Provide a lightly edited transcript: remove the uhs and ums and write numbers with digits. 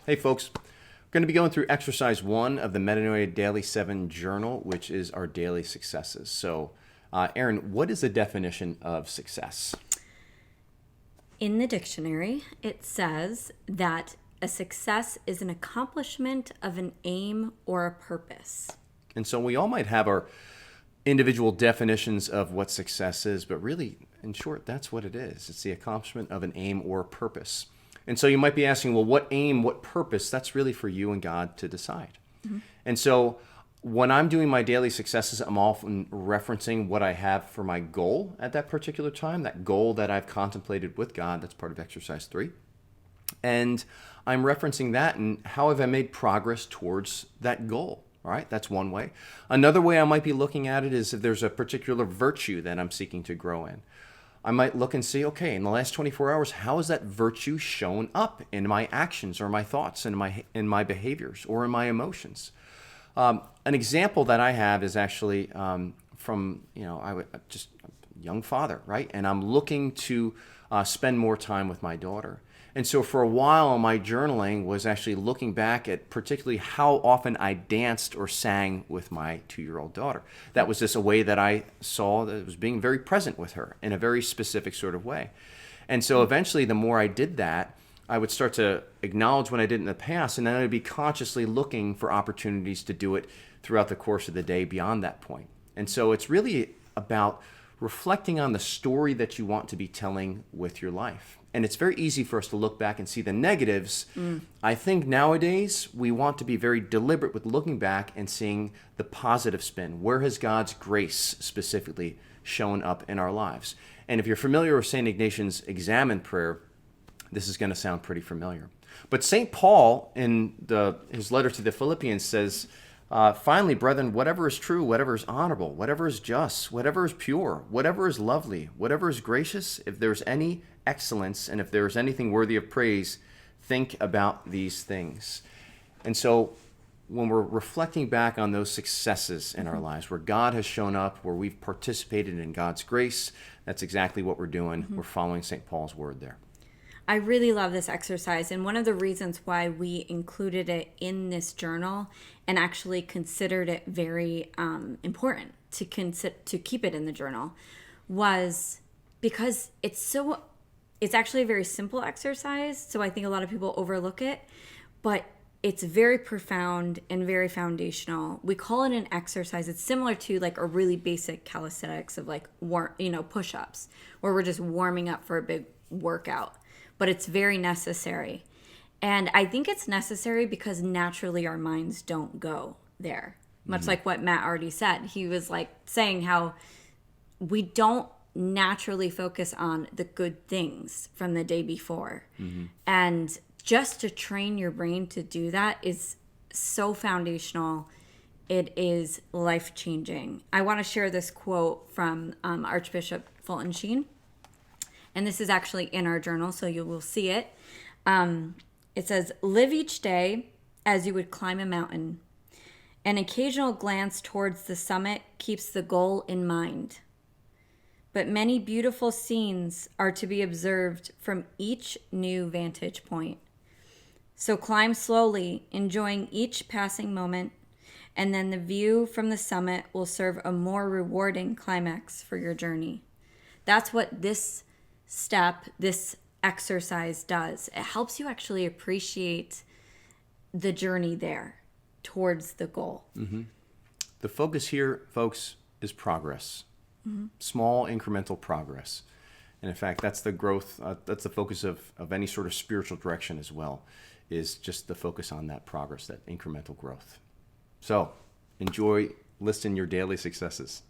Hey folks, we're going to be going through exercise 1 of the Metanoia Daily 7 journal, which is our daily successes. So, Aaron, what is the definition of success? In the dictionary, it says that a success is an accomplishment of an aim or a purpose. And so we all might have our individual definitions of what success is, but really, in short, that's what it is. It's the accomplishment of an aim or purpose. And so you might be asking, well, what aim, what purpose? That's really for you and God to decide. Mm-hmm. And so when I'm doing my daily successes, I'm often referencing what I have for my goal at that particular time, that goal that I've contemplated with God. That's part of exercise 3. And I'm referencing that and how have I made progress towards that goal. All right, that's one way. Another way I might be looking at it is if there's a particular virtue that I'm seeking to grow in. I might look and see, okay, in the last 24 hours, how has that virtue shown up in my actions or my thoughts and in my behaviors or in my emotions? An example that I have is actually from, just a young father, right? And I'm looking to spend more time with my daughter. And so for a while, my journaling was actually looking back at particularly how often I danced or sang with my 2-year-old daughter. That was just a way that I saw that it was being very present with her in a very specific sort of way. And so eventually, the more I did that, I would start to acknowledge when I did in the past, and then I'd be consciously looking for opportunities to do it throughout the course of the day beyond that point. And so it's really about reflecting on the story that you want to be telling with your life. And it's very easy for us to look back and see the negatives. I think nowadays we want to be very deliberate with looking back and seeing the positive spin. Where has God's grace specifically shown up in our lives? And if you're familiar with St. Ignatian's Examen prayer, this is going to sound pretty familiar. But St. Paul, in his letter to the Philippians, says, finally, brethren, whatever is true, whatever is honorable, whatever is just, whatever is pure, whatever is lovely, whatever is gracious, if there's any excellence and if there is anything worthy of praise, think about these things. And so when we're reflecting back on those successes in our lives, where God has shown up, where we've participated in God's grace, that's exactly what we're doing. We're following St. Paul's word there. I really love this exercise, and one of the reasons why we included it in this journal and actually considered it very important to keep it in the journal was because it's actually a very simple exercise, so I think a lot of people overlook it, but it's very profound and very foundational. We call it an exercise. It's similar to like a really basic calisthenics of like push-ups, where we're just warming up for a big workout. But it's very necessary. And I think it's necessary because naturally our minds don't go there. Much like what Matt already said. He was like saying how we don't naturally focus on the good things from the day before. And just to train your brain to do that is so foundational. It is life-changing. I want to share this quote from Archbishop Fulton Sheen. And this is actually in our journal, so you will see it. It says, live each day as you would climb a mountain. An occasional glance towards the summit keeps the goal in mind. But many beautiful scenes are to be observed from each new vantage point. So climb slowly, enjoying each passing moment, and then the view from the summit will serve a more rewarding climax for your journey. That's what this exercise does. It helps you actually appreciate the journey there towards the goal. The focus here, folks, is progress. Small incremental progress. And in fact, that's the growth, that's the focus of any sort of spiritual direction as well, is just the focus on that progress, that incremental growth. So enjoy listing your daily successes.